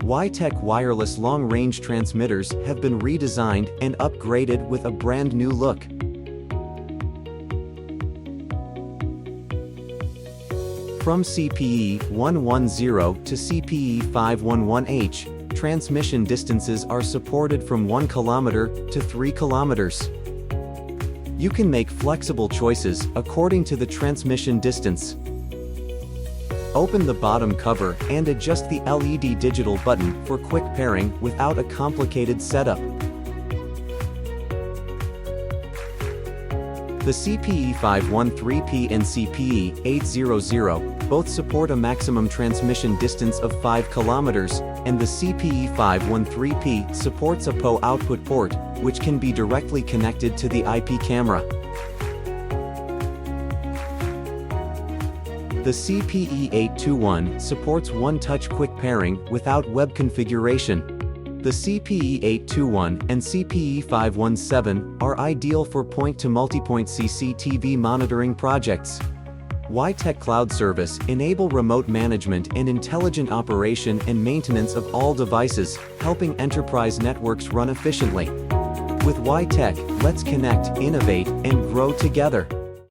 Wi-Tek wireless long-range transmitters have been redesigned and upgraded with a brand new look. From CPE 110 to CPE 511H, transmission distances are supported from 1 km to 3 km. You can make flexible choices according to the transmission distance. Open the bottom cover and adjust the LED digital button for quick pairing without a complicated setup. The CPE 513P and CPE 800 both support a maximum transmission distance of 5 km, and the CPE 513P supports a PO output port, which can be directly connected to the IP camera. The CPE 821 supports one-touch quick pairing without web configuration. The CPE 821 and CPE 517 are ideal for point-to-multipoint CCTV monitoring projects. Wi-Tek Cloud Service enable remote management and intelligent operation and maintenance of all devices, helping enterprise networks run efficiently. With Wi-Tek, let's connect, innovate, and grow together.